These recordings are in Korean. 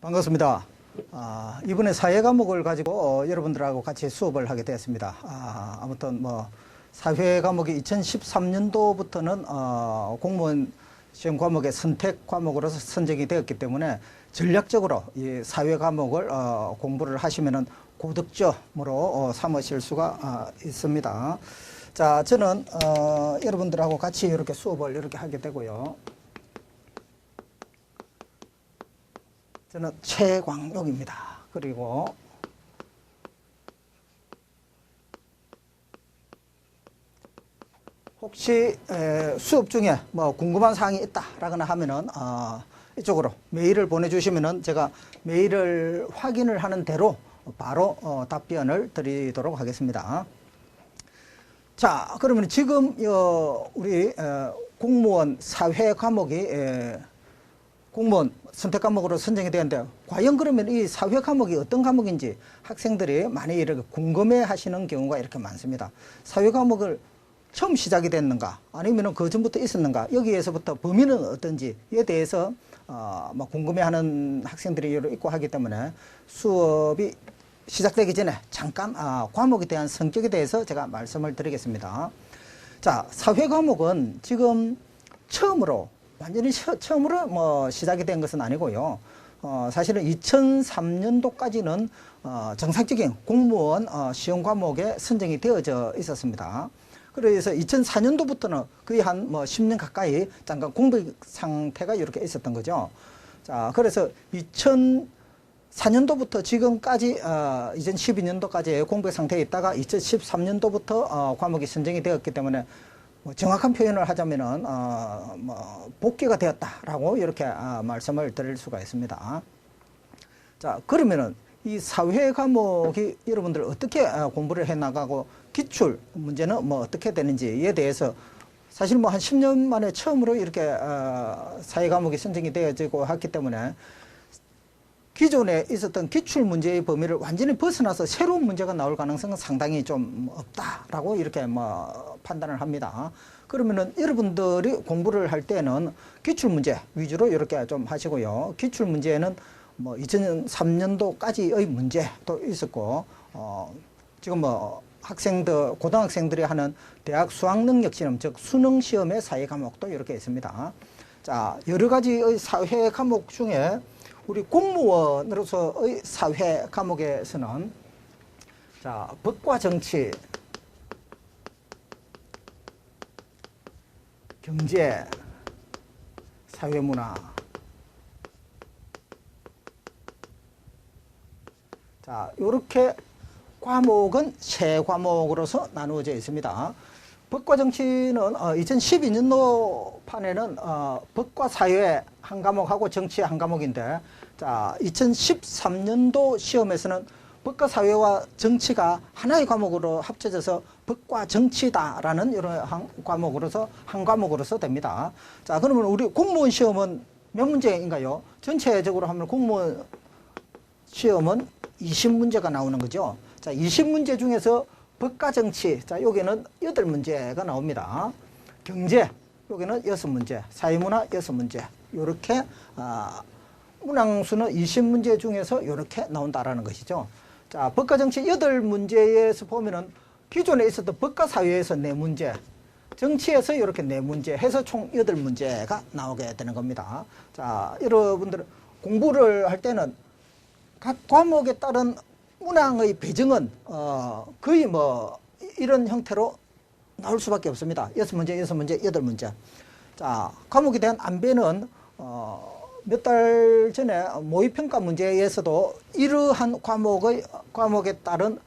반갑습니다. 이번에 사회 과목을 가지고 여러분들하고 같이 수업을 하게 되었습니다. 아무튼 사회 과목이 2013년도부터는 공무원 시험 과목의 선택 과목으로서 선정이 되었기 때문에 전략적으로 이 사회 과목을 공부를 하시면은 고득점으로 삼으실 수가 있습니다. 자, 저는 여러분들하고 같이 이렇게 수업을 이렇게 하게 되고요. 저는 최광록입니다. 그리고 혹시 수업 중에 궁금한 사항이 있다라거나 하면은 이쪽으로 메일을 보내주시면은 제가 메일을 확인을 하는 대로 바로 답변을 드리도록 하겠습니다. 자, 그러면 지금 우리 공무원 사회 과목이 공무원 선택 과목으로 선정이 되었는데, 과연 그러면 이 사회 과목이 어떤 과목인지 학생들이 많이 이렇게 궁금해 하시는 경우가 이렇게 많습니다. 사회 과목을 처음 시작이 됐는가, 아니면 그 전부터 있었는가, 여기에서부터 범위는 어떤지에 대해서 궁금해 하는 학생들이 있고 하기 때문에 수업이 시작되기 전에 잠깐 과목에 대한 성격에 대해서 제가 말씀을 드리겠습니다. 자, 사회 과목은 지금 완전히 처음으로 시작이 된 것은 아니고요. 사실은 2003년도까지는 정상적인 공무원 시험 과목에 선정이 되어져 있었습니다. 그래서 2004년도부터는 거의 한 10년 가까이 잠깐 공백 상태가 이렇게 있었던 거죠. 자, 그래서 2004년도부터 지금까지 2012년도까지 공백 상태에 있다가 2013년도부터 과목이 선정이 되었기 때문에 정확한 표현을 하자면은 복귀가 되었다라고 이렇게 말씀을 드릴 수가 있습니다. 자, 그러면은 이 사회 과목이 여러분들 어떻게 공부를 해 나가고 기출 문제는 어떻게 되는지에 대해서 사실 한 10년 만에 처음으로 이렇게 사회 과목이 선정이 되어지고 했기 때문에 기존에 있었던 기출 문제의 범위를 완전히 벗어나서 새로운 문제가 나올 가능성은 상당히 좀 없다라고 이렇게 판단을 합니다. 그러면은 여러분들이 공부를 할 때는 기출 문제 위주로 이렇게 좀 하시고요. 기출 문제는 2003년도까지의 문제도 있었고, 지금 학생들, 고등학생들이 하는 대학 수학능력시험, 즉 수능시험의 사회 과목도 이렇게 있습니다. 자, 여러 가지의 사회 과목 중에 우리 공무원으로서의 사회 과목에서는 자, 법과 정치, 경제, 사회문화, 자, 요렇게 과목은 세 과목으로서 나누어져 있습니다. 법과 정치는 2012년도 판에는 법과 사회 한 과목하고 정치 한 과목인데, 자, 2013년도 시험에서는 법과 사회와 정치가 하나의 과목으로 합쳐져서 법과 정치다라는 이러한 과목으로서 한 과목으로서 됩니다. 자, 그러면 우리 공무원 시험은 몇 문제인가요? 전체적으로 하면 공무원 시험은 20문제가 나오는 거죠. 자, 20문제 중에서 법과 정치, 자, 여기는 8문제가 나옵니다. 경제, 여기는 6문제, 사회문화 6문제. 요렇게, 문항수는 20문제 중에서 이렇게 나온다라는 것이죠. 자, 법과 정치 8문제에서 보면은 기존에 있었던 법과 사회에서 4문제, 정치에서 이렇게 4문제 해서 총 8문제가 나오게 되는 겁니다. 자, 여러분들 공부를 할 때는 각 과목에 따른 문항의 배정은 거의 이런 형태로 나올 수밖에 없습니다. 6문제, 6문제, 8문제. 자, 과목에 대한 안배는 몇 달 전에 모의평가 문제에서도 이러한 과목에 따른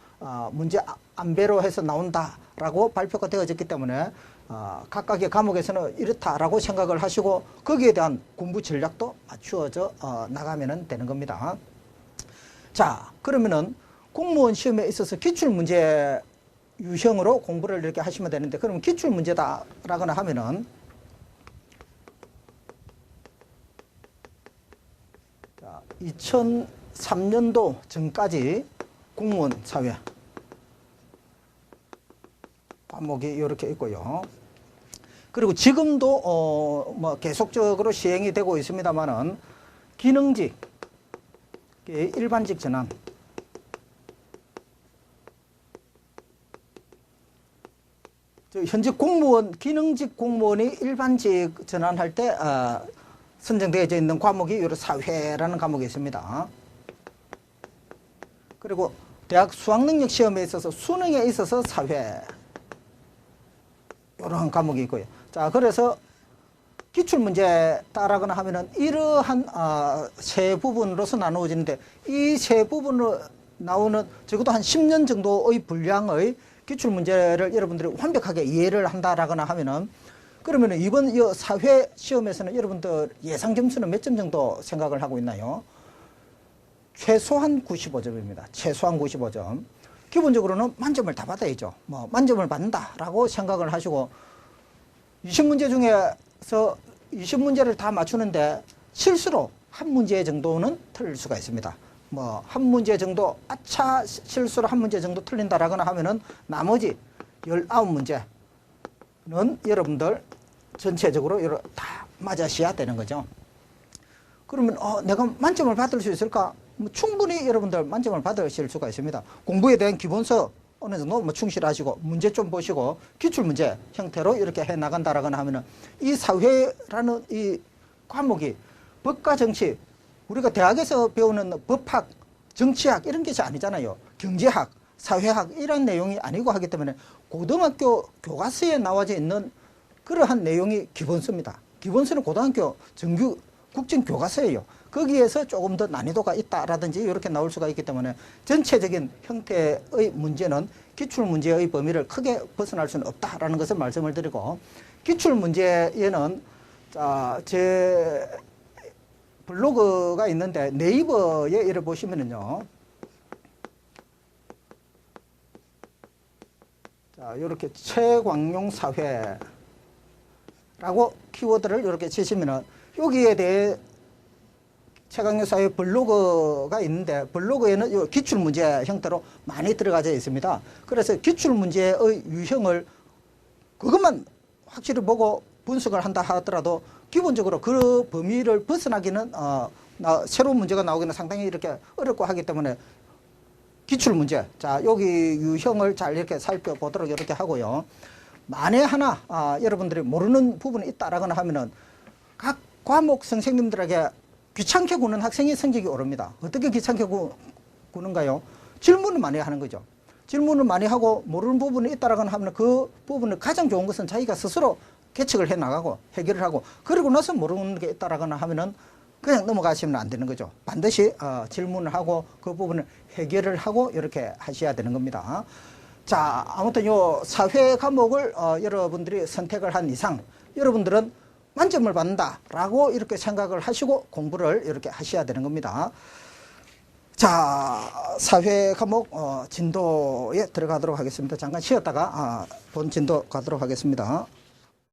문제 안배로 해서 나온다라고 발표가 되어졌기 때문에 각각의 과목에서는 이렇다라고 생각을 하시고 거기에 대한 공부 전략도 맞추어져 나가면 되는 겁니다. 자, 그러면은 공무원 시험에 있어서 기출문제 유형으로 공부를 이렇게 하시면 되는데, 그러면 기출문제다라거나 하면은, 자, 2003년도 전까지 공무원 사회 과목이 이렇게 있고요. 그리고 지금도 계속적으로 시행이 되고 있습니다만은 기능직, 일반직 전환. 현직 공무원, 기능직 공무원이 일반직 전환할 때 선정되어져 있는 과목이 요 사회라는 과목이 있습니다. 그리고 대학 수학능력 시험에 있어서 수능에 있어서 사회 이런 과목이 있고요. 자, 그래서 기출문제 따라거나 하면은 이러한 세 부분으로서 나누어지는데 이 세 부분으로 나오는 적어도 한 10년 정도의 분량의 기출문제를 여러분들이 완벽하게 이해를 한다라거나 하면은 그러면은 이번 이 사회 시험에서는 여러분들 예상 점수는 몇 점 정도 생각을 하고 있나요? 최소한 95점입니다. 최소한 95점. 기본적으로는 만점을 다 받아야죠. 뭐 만점을 받는다라고 생각을 하시고 20문제 중에서 20문제를 다 맞추는데 실수로 한 문제 정도는 틀릴 수가 있습니다. 뭐 한 문제 정도 아차 실수로 한 문제 정도 틀린다라거나 하면은 나머지 19문제는 여러분들 전체적으로 다 맞으셔야 되는 거죠. 그러면 내가 만점을 받을 수 있을까? 뭐 충분히 여러분들 만점을 받으실 수가 있습니다. 공부에 대한 기본서 어느 정도 뭐 충실하시고 문제 좀 보시고 기출문제 형태로 이렇게 해 나간다라거나 하면은 이 사회라는 이 과목이 법과 정치, 우리가 대학에서 배우는 법학, 정치학 이런 것이 아니잖아요. 경제학, 사회학 이런 내용이 아니고 하기 때문에 고등학교 교과서에 나와져 있는 그러한 내용이 기본서입니다. 기본서는 고등학교 정규 국정교과서예요. 거기에서 조금 더 난이도가 있다라든지 이렇게 나올 수가 있기 때문에 전체적인 형태의 문제는 기출문제의 범위를 크게 벗어날 수는 없다라는 것을 말씀을 드리고 기출문제에는 제 블로그가 있는데 네이버에 이를 보시면은요. 자, 이렇게 최광용 사회라고 키워드를 이렇게 치시면은 여기에 대해 최광용 사회 블로그가 있는데 블로그에는 이 기출문제 형태로 많이 들어가져 있습니다. 그래서 기출문제의 유형을 그것만 확실히 보고 분석을 한다 하더라도 기본적으로 그 범위를 벗어나기는 새로운 문제가 나오기는 상당히 이렇게 어렵고 하기 때문에 기출문제, 자 여기 유형을 잘 이렇게 살펴보도록 이렇게 하고요. 만에 하나 여러분들이 모르는 부분이 있다라거나 하면은 각 과목 선생님들에게 귀찮게 구는 학생이 성적이 오릅니다. 어떻게 귀찮게 구는가요? 질문을 많이 하는 거죠. 질문을 많이 하고 모르는 부분이 있다라고는 하면 그 부분을 가장 좋은 것은 자기가 스스로 개척을 해 나가고 해결을 하고 그러고 나서 모르는 게 있다라거나 하면은 그냥 넘어가시면 안 되는 거죠. 반드시 질문을 하고 그 부분을 해결을 하고 이렇게 하셔야 되는 겁니다. 자, 아무튼 요 사회 과목을 여러분들이 선택을 한 이상 여러분들은 만점을 받는다라고 이렇게 생각을 하시고 공부를 이렇게 하셔야 되는 겁니다. 자, 사회 과목 진도에 들어가도록 하겠습니다. 잠깐 쉬었다가 본 진도 가도록 하겠습니다.